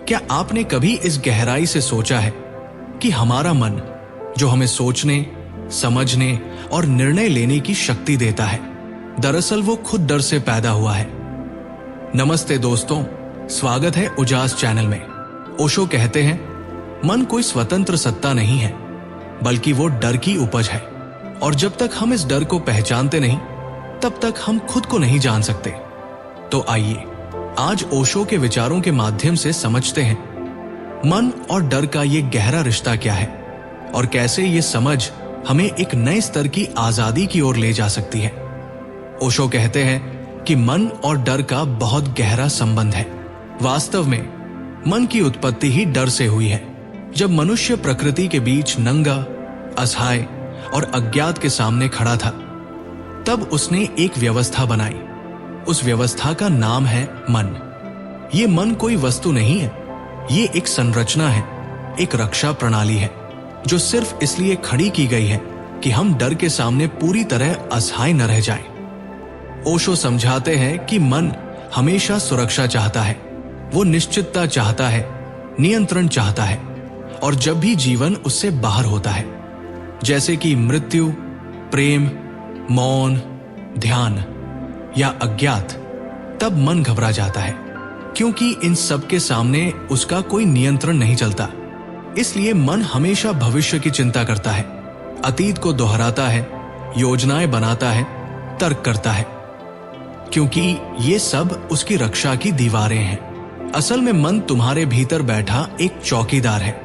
क्या आपने कभी इस गहराई से सोचा है कि हमारा मन, जो हमें सोचने, समझने और निर्णय लेने की शक्ति देता है, दरअसल वो खुद डर से पैदा हुआ है। नमस्ते दोस्तों, स्वागत है उजास चैनल में। ओशो कहते हैं, मन कोई स्वतंत्र सत्ता नहीं है, बल्कि वो डर की उपज है, और जब तक हम इस डर को पहचानते नहीं, तब तक हम खुद को नहीं जान सकते। तो आइए आज ओशो के विचारों के माध्यम से समझते हैं मन और डर का ये गहरा रिश्ता क्या है और कैसे ये समझ हमें एक नए स्तर की आजादी की ओर ले जा सकती है। ओशो कहते हैं कि मन और डर का बहुत गहरा संबंध है। वास्तव में मन की उत्पत्ति ही डर से हुई है। जब मनुष्य प्रकृति के बीच नंगा, असहाय और अज्ञात के सामने खड़ा था, तब उसने एक व्यवस्था बनाई। उस व्यवस्था का नाम है मन। ये मन कोई वस्तु नहीं है, ये एक संरचना है, एक रक्षा प्रणाली है, जो सिर्फ इसलिए खड़ी की गई है कि हम डर के सामने पूरी तरह असहाय न रह जाएं। ओशो समझाते हैं कि मन हमेशा सुरक्षा चाहता है, वो निश्चितता चाहता है, नियंत्रण चाहता है, और जब भी जीवन उससे बाहर होता है, जैसे कि मृत्यु, प्रेम, मौन, ध्यान या अज्ञात, तब मन घबरा जाता है, क्योंकि इन सब के सामने उसका कोई नियंत्रण नहीं चलता। इसलिए मन हमेशा भविष्य की चिंता करता है, अतीत को दोहराता है, योजनाएं बनाता है, तर्क करता है, क्योंकि ये सब उसकी रक्षा की दीवारें हैं। असल में मन तुम्हारे भीतर बैठा एक चौकीदार है,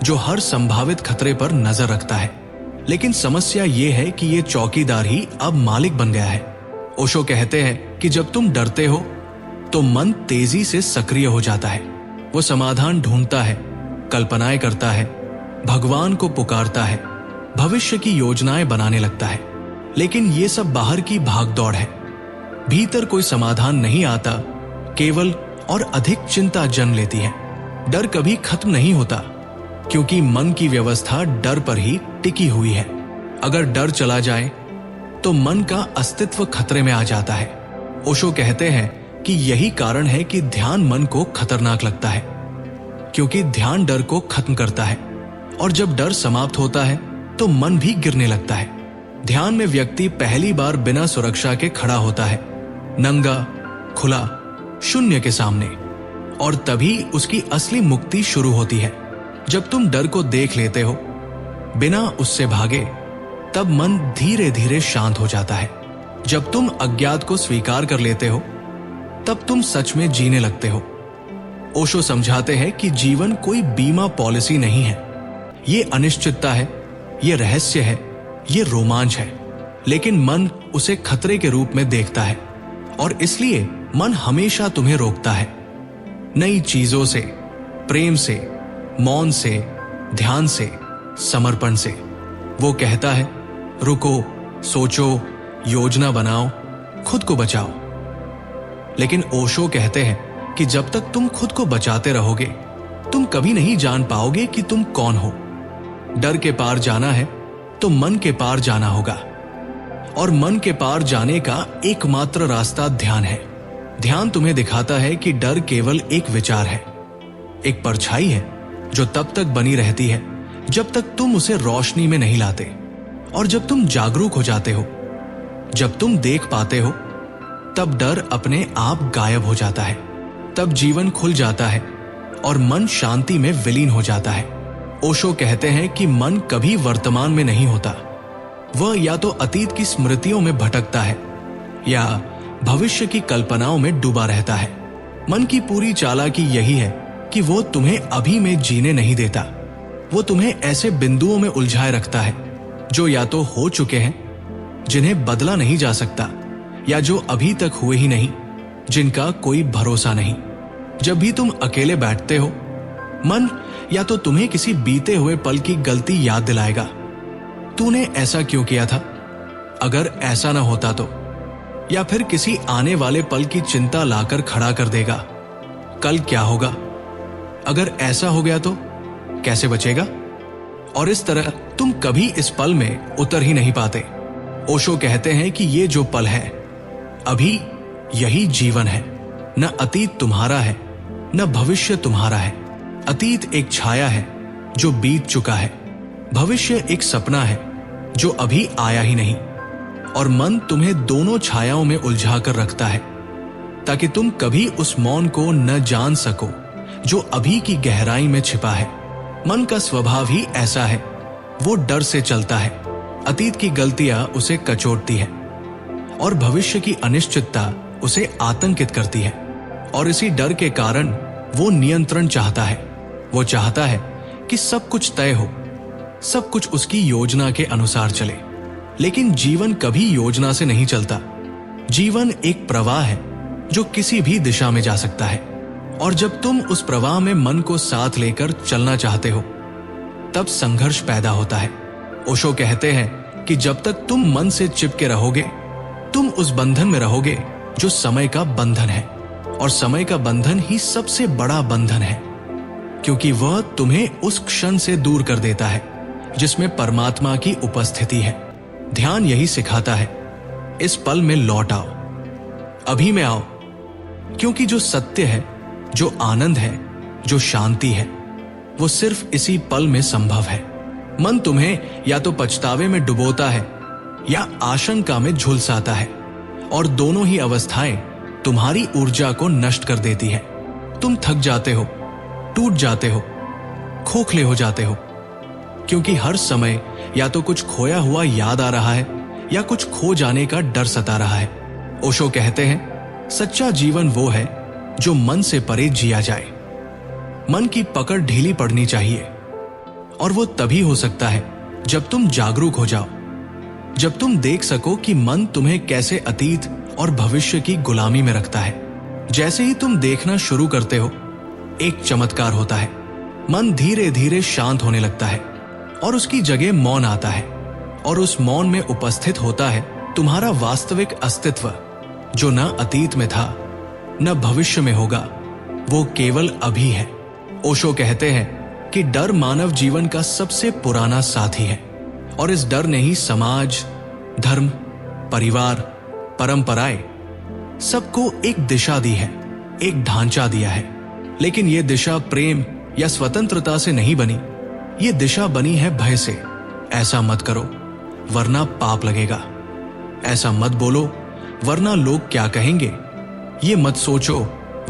जो हर संभावित खतरे पर नजर रखता है। लेकिन समस्या ये है कि ये चौकीदार ही अब मालिक बन गया है। ओशो कहते हैं कि जब तुम डरते हो तो मन तेजी से सक्रिय हो जाता है। वो समाधान ढूंढता है, कल्पनाएं करता है, भगवान को पुकारता है, भविष्य की योजनाएं बनाने लगता है। लेकिन ये सब बाहर की भागदौड़ है, भीतर कोई समाधान नहीं आता, केवल और अधिक चिंता जन्म लेती है। डर कभी खत्म नहीं होता, क्योंकि मन की व्यवस्था डर पर ही टिकी हुई है। अगर डर चला जाए तो मन का अस्तित्व खतरे में आ जाता है। ओशो कहते हैं कि यही कारण है कि ध्यान मन को खतरनाक लगता है, क्योंकि ध्यान डर को खत्म करता है, और जब डर समाप्त होता है तो मन भी गिरने लगता है। ध्यान में व्यक्ति पहली बार बिना सुरक्षा के खड़ा होता है, नंगा, खुला, शून्य के सामने, और तभी उसकी असली मुक्ति शुरू होती है। जब तुम डर को देख लेते हो बिना उससे भागे, तब मन धीरे धीरे शांत हो जाता है। जब तुम अज्ञात को स्वीकार कर लेते हो, तब तुम सच में जीने लगते हो। ओशो समझाते हैं कि जीवन कोई बीमा पॉलिसी नहीं है। ये अनिश्चितता है, ये रहस्य है, ये रोमांच है, लेकिन मन उसे खतरे के रूप में देखता है, और इसलिए मन हमेशा तुम्हें रोकता है। नई चीजों से, प्रेम से, मौन से, ध्यान से, समर्पण से। वो कहता है, रुको, सोचो, योजना बनाओ, खुद को बचाओ। लेकिन ओशो कहते हैं कि जब तक तुम खुद को बचाते रहोगे, तुम कभी नहीं जान पाओगे कि तुम कौन हो। डर के पार जाना है तो मन के पार जाना होगा, और मन के पार जाने का एकमात्र रास्ता ध्यान है। ध्यान तुम्हें दिखाता है कि डर केवल एक विचार है, एक परछाई है, जो तब तक बनी रहती है जब तक तुम उसे रोशनी में नहीं लाते। और जब तुम जागरूक हो जाते हो, जब तुम देख पाते हो, तब डर अपने आप गायब हो जाता है। तब जीवन खुल जाता है और मन शांति में विलीन हो जाता है। ओशो कहते हैं कि मन कभी वर्तमान में नहीं होता। वह या तो अतीत की स्मृतियों में भटकता है या भविष्य की कल्पनाओं में डूबा रहता है। मन की पूरी चालाकी यही है कि वो तुम्हें अभी में जीने नहीं देता। वो तुम्हें ऐसे बिंदुओं में उलझाए रखता है जो या तो हो चुके हैं, जिन्हें बदला नहीं जा सकता, या जो अभी तक हुए ही नहीं, जिनका कोई भरोसा नहीं। जब भी तुम अकेले बैठते हो, मन या तो तुम्हें किसी बीते हुए पल की गलती याद दिलाएगा। तूने ऐसा क्यों किया था? अगर ऐसा ना होता तो? या फिर किसी आने वाले पल की चिंता लाकर खड़ा कर देगा। कल क्या होगा? अगर ऐसा हो गया तो कैसे बचेगा? और इस तरह तुम कभी इस पल में उतर ही नहीं पाते। ओशो कहते हैं कि ये जो पल है, अभी यही जीवन है। न अतीत तुम्हारा है, न भविष्य तुम्हारा है। अतीत एक छाया है जो बीत चुका है, भविष्य एक सपना है जो अभी आया ही नहीं, और मन तुम्हें दोनों छायाओं में उलझा कर रखता है ताकि तुम कभी उस मौन को न जान सको जो अभी की गहराई में छिपा है। मन का स्वभाव ही ऐसा है, वो डर से चलता है। अतीत की गलतियां उसे कचोटती है और भविष्य की अनिश्चितता उसे आतंकित करती है, और इसी डर के कारण वो नियंत्रण चाहता है। वो चाहता है कि सब कुछ तय हो, सब कुछ उसकी योजना के अनुसार चले। लेकिन जीवन कभी योजना से नहीं चलता। जीवन एक प्रवाह है जो किसी भी दिशा में जा सकता है, और जब तुम उस प्रवाह में मन को साथ लेकर चलना चाहते हो तब संघर्ष पैदा होता है। ओशो कहते हैं कि जब तक तुम मन से चिपके रहोगे तुम उस बंधन में रहोगे जो समय का बंधन है, और समय का बंधन ही सबसे बड़ा बंधन है, क्योंकि वह तुम्हें उस क्षण से दूर कर देता है जिसमें परमात्मा की उपस्थिति है। ध्यान यही सिखाता है, इस पल में लौट आओ, अभी में आओ, क्योंकि जो सत्य है, जो आनंद है, जो शांति है, वो सिर्फ इसी पल में संभव है। मन तुम्हें या तो पछतावे में डुबोता है या आशंका में झुलसाता है, और दोनों ही अवस्थाएं तुम्हारी ऊर्जा को नष्ट कर देती है। तुम थक जाते हो, टूट जाते हो, खोखले हो जाते हो, क्योंकि हर समय या तो कुछ खोया हुआ याद आ रहा है या कुछ खो जाने का डर सता रहा है। ओशो कहते हैं, सच्चा जीवन वो है जो मन से परे जिया जाए। मन की पकड़ ढीली पड़नी चाहिए, और वो तभी हो सकता है जब तुम जागरूक हो जाओ, जब तुम देख सको कि मन तुम्हें कैसे अतीत और भविष्य की गुलामी में रखता है। जैसे ही तुम देखना शुरू करते हो, एक चमत्कार होता है। मन धीरे धीरे शांत होने लगता है और उसकी जगह मौन आता है, और उस मौन में उपस्थित होता है तुम्हारा वास्तविक अस्तित्व, जो न अतीत में था न भविष्य में होगा, वो केवल अभी है। ओशो कहते हैं कि डर मानव जीवन का सबसे पुराना साथी है, और इस डर ने ही समाज, धर्म, परिवार, परंपराएं सबको एक दिशा दी है, एक ढांचा दिया है। लेकिन यह दिशा प्रेम या स्वतंत्रता से नहीं बनी, ये दिशा बनी है भय से। ऐसा मत करो वरना पाप लगेगा, ऐसा मत बोलो वरना लोग क्या कहेंगे, ये मत सोचो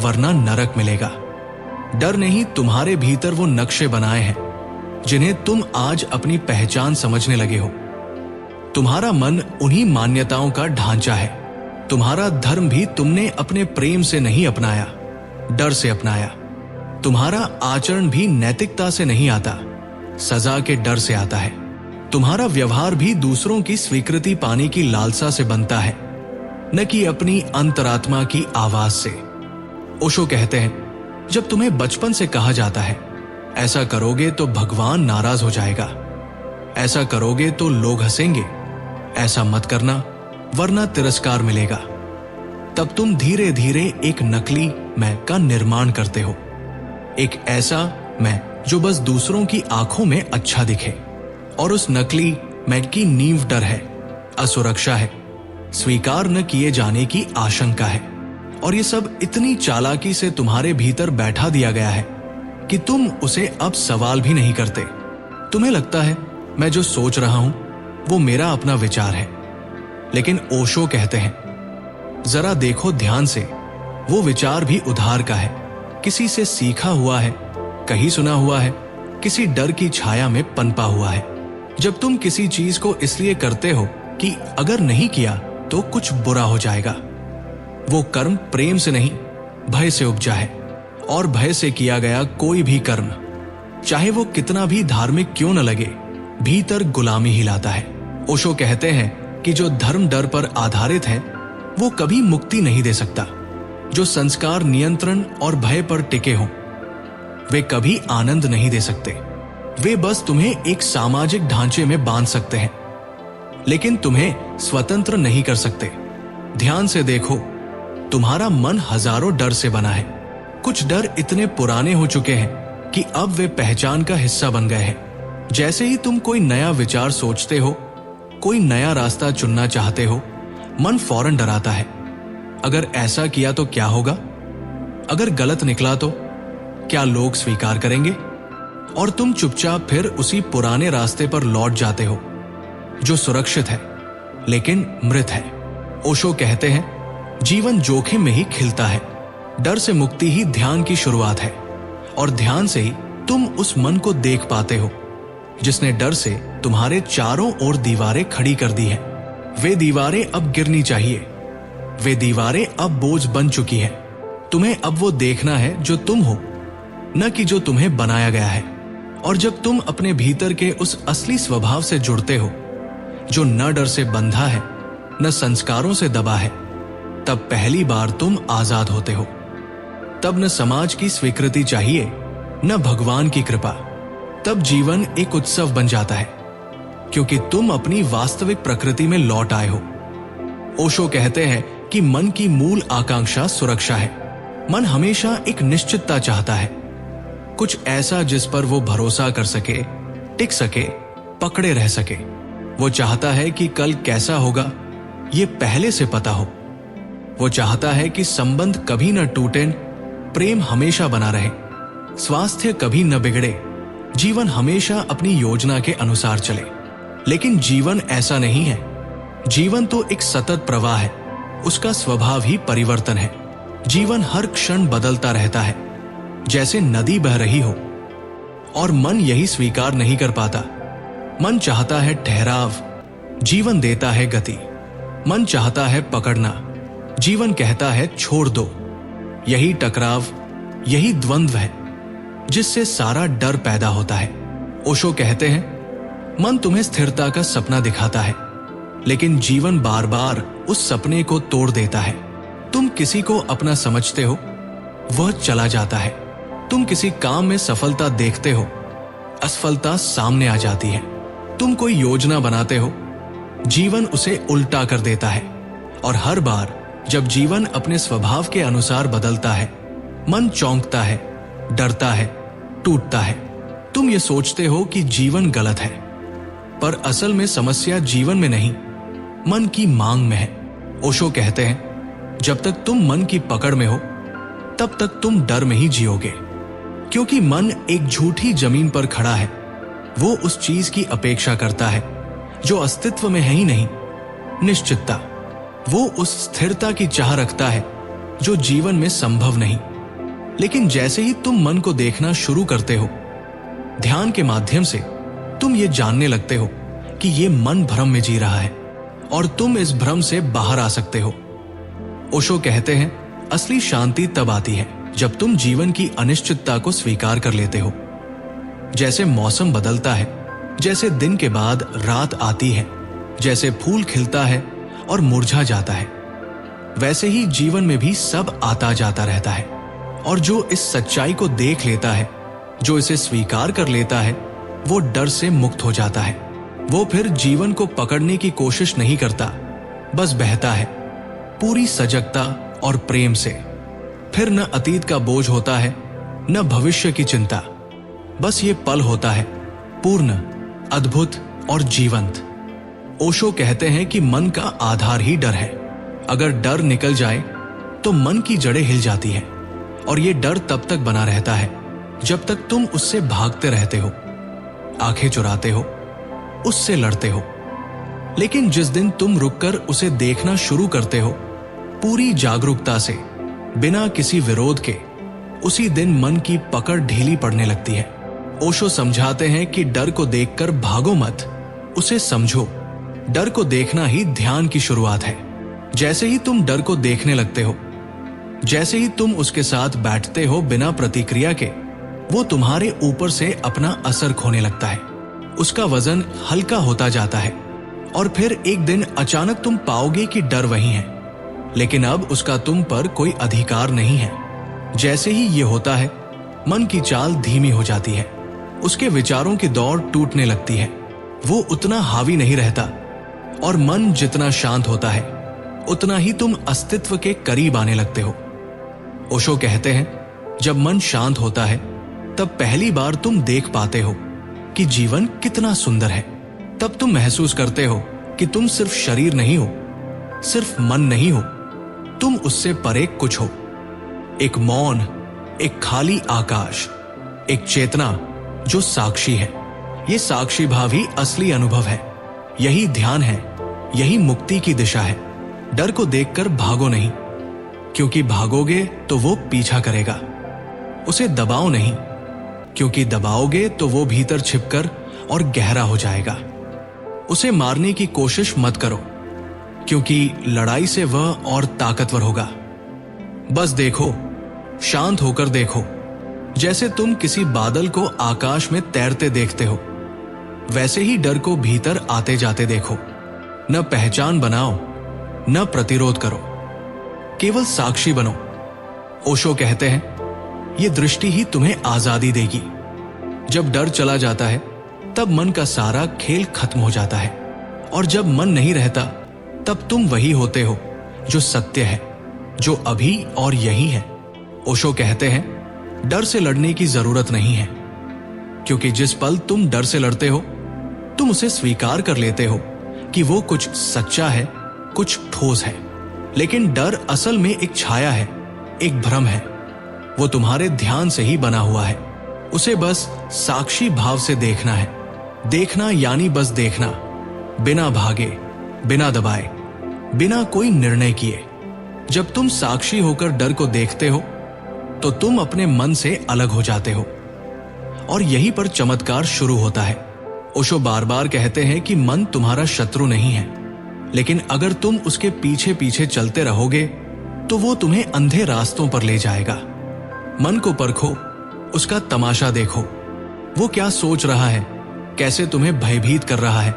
वरना नरक मिलेगा। डर ने ही तुम्हारे भीतर वो नक्शे बनाए हैं जिन्हें तुम आज अपनी पहचान समझने लगे हो। तुम्हारा मन उन्हीं मान्यताओं का ढांचा है। तुम्हारा धर्म भी तुमने अपने प्रेम से नहीं अपनाया, डर से अपनाया। तुम्हारा आचरण भी नैतिकता से नहीं आता, सजा के डर से आता है। तुम्हारा व्यवहार भी दूसरों की स्वीकृति पाने की लालसा से बनता है, न कि अपनी अंतरात्मा की आवाज से। ओशो कहते हैं, जब तुम्हें बचपन से कहा जाता है ऐसा करोगे तो भगवान नाराज हो जाएगा, ऐसा करोगे तो लोग हंसेंगे, ऐसा मत करना वरना तिरस्कार मिलेगा, तब तुम धीरे धीरे एक नकली मैं का निर्माण करते हो। एक ऐसा मैं जो बस दूसरों की आंखों में अच्छा दिखे, और उस नकली मैं की नींव डर है, असुरक्षा है, स्वीकार न किए जाने की आशंका है। और ये सब इतनी चालाकी से तुम्हारे भीतर बैठा दिया गया है कि तुम उसे अब सवाल भी नहीं करते। तुम्हें लगता है मैं जो सोच रहा हूं वो मेरा अपना विचार है, लेकिन ओशो कहते हैं, जरा देखो ध्यान से, वो विचार भी उधार का है, किसी से सीखा हुआ है, कहीं सुना हुआ है, किसी डर की छाया में पनपा हुआ है। जब तुम किसी चीज को इसलिए करते हो कि अगर नहीं किया तो कुछ बुरा हो जाएगा, वो कर्म प्रेम से नहीं भय से उपजा है, और भय से किया गया कोई भी कर्म, चाहे वो कितना भी धार्मिक क्यों न लगे, भीतर गुलामी ही लाता है। ओशो कहते हैं कि जो धर्म डर पर आधारित है वो कभी मुक्ति नहीं दे सकता। जो संस्कार नियंत्रण और भय पर टिके हों वे कभी आनंद नहीं दे सकते। वे बस तुम्हें एक सामाजिक ढांचे में बांध सकते हैं, लेकिन तुम्हें स्वतंत्र नहीं कर सकते। ध्यान से देखो, तुम्हारा मन हजारों डर से बना है। कुछ डर इतने पुराने हो चुके हैं कि अब वे पहचान का हिस्सा बन गए हैं। जैसे ही तुम कोई नया विचार सोचते हो, कोई नया रास्ता चुनना चाहते हो, मन फौरन डराता है। अगर ऐसा किया तो क्या होगा? अगर गलत निकला तो? क्या लोग स्वीकार करेंगे? और तुम चुपचाप फिर उसी पुराने रास्ते पर लौट जाते हो जो सुरक्षित है लेकिन मृत है। ओशो कहते हैं, जीवन जोखिम में ही खिलता है। डर से मुक्ति ही ध्यान की शुरुआत है, और ध्यान से ही तुम उस मन को देख पाते हो जिसने डर से तुम्हारे चारों ओर दीवारें खड़ी कर दी है। वे दीवारें अब गिरनी चाहिए, वे दीवारें अब बोझ बन चुकी है। तुम्हें अब वो देखना है जो तुम हो, न कि जो तुम्हें बनाया गया है। और जब तुम अपने भीतर के उस असली स्वभाव से जुड़ते हो जो न डर से बंधा है न संस्कारों से दबा है, तब पहली बार तुम आजाद होते हो। तब न समाज की स्वीकृति चाहिए न भगवान की कृपा। तब जीवन एक उत्सव बन जाता है, क्योंकि तुम अपनी वास्तविक प्रकृति में लौट आए हो। ओशो कहते हैं कि मन की मूल आकांक्षा सुरक्षा है। मन हमेशा एक निश्चितता चाहता है, कुछ ऐसा जिस पर वो भरोसा कर सके, टिक सके, पकड़े रह सके। वो चाहता है कि कल कैसा होगा ये पहले से पता हो। वो चाहता है कि संबंध कभी न टूटे, प्रेम हमेशा बना रहे, स्वास्थ्य कभी न बिगड़े, जीवन हमेशा अपनी योजना के अनुसार चले। लेकिन जीवन ऐसा नहीं है। जीवन तो एक सतत प्रवाह है, उसका स्वभाव ही परिवर्तन है। जीवन हर क्षण बदलता रहता है, जैसे नदी बह रही हो, और मन यही स्वीकार नहीं कर पाता। मन चाहता है ठहराव, जीवन देता है गति। मन चाहता है पकड़ना, जीवन कहता है छोड़ दो। यही टकराव, यही द्वंद्व है जिससे सारा डर पैदा होता है। ओशो कहते हैं, मन तुम्हें स्थिरता का सपना दिखाता है, लेकिन जीवन बार बार उस सपने को तोड़ देता है। तुम किसी को अपना समझते हो, वह चला जाता है। तुम किसी काम में सफलता देखते हो, असफलता सामने आ जाती है। तुम कोई योजना बनाते हो, जीवन उसे उल्टा कर देता है। और हर बार जब जीवन अपने स्वभाव के अनुसार बदलता है, मन चौंकता है, डरता है, टूटता है। तुम ये सोचते हो कि जीवन गलत है, पर असल में समस्या जीवन में नहीं, मन की मांग में है। ओशो कहते हैं, जब तक तुम मन की पकड़ में हो, तब तक तुम डर में ही जियोगे, क्योंकि मन एक झूठी जमीन पर खड़ा है। वो उस चीज की अपेक्षा करता है जो अस्तित्व में है ही नहीं, निश्चितता। वो उस स्थिरता की चाह रखता है जो जीवन में संभव नहीं। लेकिन जैसे ही तुम मन को देखना शुरू करते हो, ध्यान के माध्यम से तुम ये जानने लगते हो कि ये मन भ्रम में जी रहा है, और तुम इस भ्रम से बाहर आ सकते हो। ओशो कहते हैं, असली शांति तब आती है जब तुम जीवन की अनिश्चितता को स्वीकार कर लेते हो। जैसे मौसम बदलता है, जैसे दिन के बाद रात आती है, जैसे फूल खिलता है और मुरझा जाता है, वैसे ही जीवन में भी सब आता जाता रहता है। और जो इस सच्चाई को देख लेता है, जो इसे स्वीकार कर लेता है, वो डर से मुक्त हो जाता है। वो फिर जीवन को पकड़ने की कोशिश नहीं करता, बस बहता है पूरी सजगता और प्रेम से। फिर न अतीत का बोझ होता है, न भविष्य की चिंता। बस ये पल होता है, पूर्ण, अद्भुत और जीवंत। ओशो कहते हैं कि मन का आधार ही डर है। अगर डर निकल जाए तो मन की जड़ें हिल जाती हैं, और ये डर तब तक बना रहता है जब तक तुम उससे भागते रहते हो, आंखें चुराते हो, उससे लड़ते हो। लेकिन जिस दिन तुम रुककर उसे देखना शुरू करते हो, पूरी जागरूकता से, बिना किसी विरोध के, उसी दिन मन की पकड़ ढीली पड़ने लगती है। ओशो समझाते हैं कि डर को देखकर भागो मत, उसे समझो। डर को देखना ही ध्यान की शुरुआत है। जैसे ही तुम डर को देखने लगते हो, जैसे ही तुम उसके साथ बैठते हो बिना प्रतिक्रिया के, वो तुम्हारे ऊपर से अपना असर खोने लगता है। उसका वजन हल्का होता जाता है, और फिर एक दिन अचानक तुम पाओगे कि डर वही है, लेकिन अब उसका तुम पर कोई अधिकार नहीं है। जैसे ही ये होता है, मन की चाल धीमी हो जाती है, उसके विचारों की दौड़ टूटने लगती है, वो उतना हावी नहीं रहता, और मन जितना शांत होता है, उतना ही तुम अस्तित्व के करीब आने लगते हो। ओशो कहते हैं, जब मन शांत होता है, तब पहली बार तुम देख पाते हो कि जीवन कितना सुंदर है। तब तुम महसूस करते हो कि तुम सिर्फ शरीर नहीं हो, सिर्फ मन नहीं हो, तुम उससे परे कुछ हो। एक मौन, एक खाली आकाश, एक चेतना जो साक्षी है। ये साक्षी भाव ही असली अनुभव है। यही ध्यान है, यही मुक्ति की दिशा है। डर को देखकर भागो नहीं, क्योंकि भागोगे तो वो पीछा करेगा। उसे दबाओ नहीं, क्योंकि दबाओगे तो वो भीतर छिपकर और गहरा हो जाएगा। उसे मारने की कोशिश मत करो, क्योंकि लड़ाई से वह और ताकतवर होगा। बस देखो, शांत होकर देखो, जैसे तुम किसी बादल को आकाश में तैरते देखते हो, वैसे ही डर को भीतर आते जाते देखो। न पहचान बनाओ, न प्रतिरोध करो, केवल साक्षी बनो। ओशो कहते हैं, ये दृष्टि ही तुम्हें आजादी देगी। जब डर चला जाता है, तब मन का सारा खेल खत्म हो जाता है, और जब मन नहीं रहता, तब तुम वही होते हो जो सत्य है, जो अभी और यही है। ओशो कहते हैं, डर से लड़ने की जरूरत नहीं है, क्योंकि जिस पल तुम डर से लड़ते हो, तुम उसे स्वीकार कर लेते हो कि वो कुछ सच्चा है, कुछ ठोस है। लेकिन डर असल में एक छाया है, एक भ्रम है। वो तुम्हारे ध्यान से ही बना हुआ है। उसे बस साक्षी भाव से देखना है। देखना यानी बस देखना, बिना भागे, बिना दबाए, बिना कोई निर्णय किए। जब तुम साक्षी होकर डर को देखते हो, तो तुम अपने मन से अलग हो जाते हो, और यहीं पर चमत्कार शुरू होता है। ओशो बार बार कहते हैं कि मन तुम्हारा शत्रु नहीं है, लेकिन अगर तुम उसके पीछे पीछे चलते रहोगे, तो वो तुम्हें अंधे रास्तों पर ले जाएगा। मन को परखो, उसका तमाशा देखो। वो क्या सोच रहा है, कैसे तुम्हें भयभीत कर रहा है।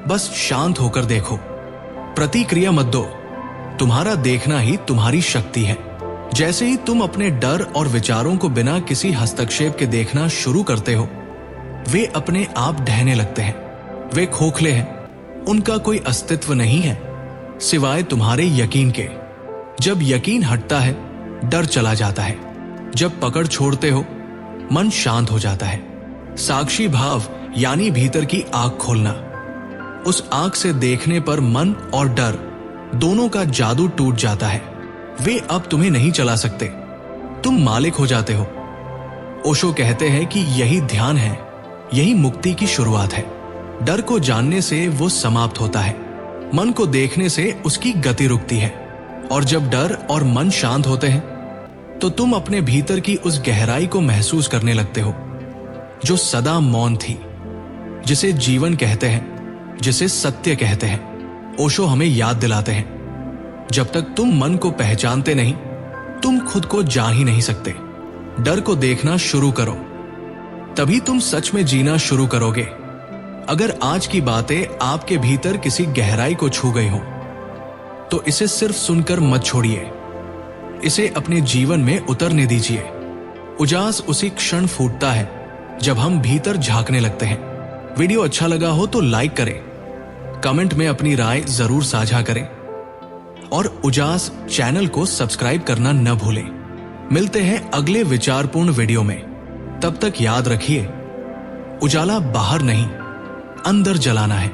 बस शांत होकर देखो, प्रतिक्रिया मत दो। तुम्हारा देखना ही तुम्हारी शक्ति है। जैसे ही तुम अपने डर और विचारों को बिना किसी हस्तक्षेप के देखना शुरू करते हो, वे अपने आप ढहने लगते हैं। वे खोखले हैं, उनका कोई अस्तित्व नहीं है सिवाय तुम्हारे यकीन के। जब यकीन हटता है, डर चला जाता है। जब पकड़ छोड़ते हो, मन शांत हो जाता है। साक्षी भाव यानी भीतर की आंख खोलना। उस आंख से देखने पर मन और डर दोनों का जादू टूट जाता है। वे अब तुम्हें नहीं चला सकते, तुम मालिक हो जाते हो। ओशो कहते हैं कि यही ध्यान है, यही मुक्ति की शुरुआत है। डर को जानने से वो समाप्त होता है, मन को देखने से उसकी गति रुकती है। और जब डर और मन शांत होते हैं, तो तुम अपने भीतर की उस गहराई को महसूस करने लगते हो जो सदा मौन थी, जिसे जीवन कहते हैं, जिसे सत्य कहते हैं। ओशो हमें याद दिलाते हैं, जब तक तुम मन को पहचानते नहीं, तुम खुद को जान ही नहीं सकते। डर को देखना शुरू करो, तभी तुम सच में जीना शुरू करोगे। अगर आज की बातें आपके भीतर किसी गहराई को छू गई हो, तो इसे सिर्फ सुनकर मत छोड़िए, इसे अपने जीवन में उतरने दीजिए। उजास उसी क्षण फूटता है जब हम भीतर झांकने लगते हैं। वीडियो अच्छा लगा हो तो लाइक करें, कमेंट में अपनी राय जरूर साझा करें, और उजास चैनल को सब्सक्राइब करना न भूलें। मिलते हैं अगले विचारपूर्ण वीडियो में। तब तक याद रखिए, उजाला बाहर नहीं, अंदर जलाना है।